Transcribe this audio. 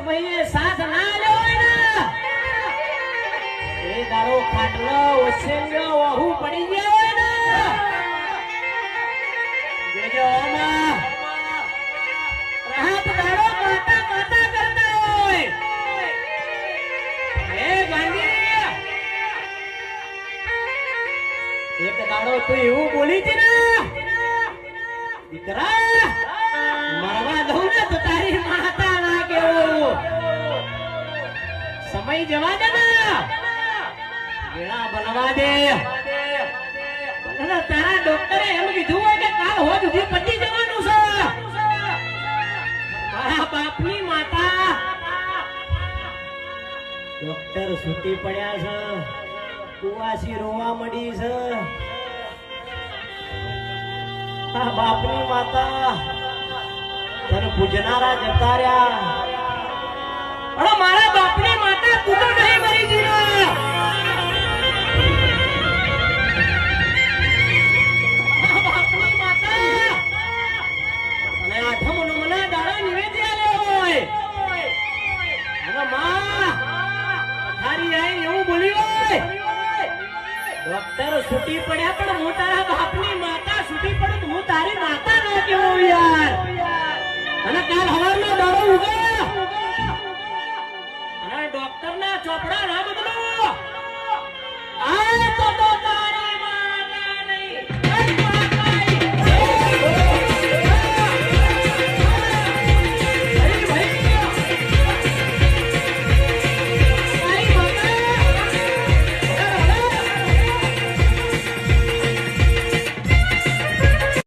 સમયે સાથ ના લ્યો હોય ને એ દારો ખાટલો ઓછેલ્યો વહુ પડી ગયો હોય ને જોજો ઓમાં રાત દારો માતા માતા કરતા હોય એ ગાંધી એક દાડો તું એવું બોલી હતી ને દીકરા મરવા દઉં ને તો તારી માતા ના કેવો સમય જવા દે ને વેળા બનવા દે તારા ડોક્ટરે એમ કીધું હોય કે કાલ હોજ સુધી પતી જવાનું છે મારા બાપની માતા ડોક્ટર છૂટી પડ્યા છે કુવાસી રોવા મળી છે બાપની માતા તને પૂજનારા જતા રહ્યા અરે મારા બાપની માતા તું તો નહીં મરી ગઈ બાપની માતા અને આઠમ નો મને દાડા નિવેદ્ય આલ્યો હોય અને માં તારી આઈ એવું બોલ્યું હોય ડોક્ટર છૂટી પડ્યા પણ હું તારા બાપની માતા છૂટી પડું તો હું તારી માતા ના કેવું યાર અને કાલ હવારનો દાડો ઉગ્યો અને ડોક્ટર ના ચોપડા ના બદલો આ તો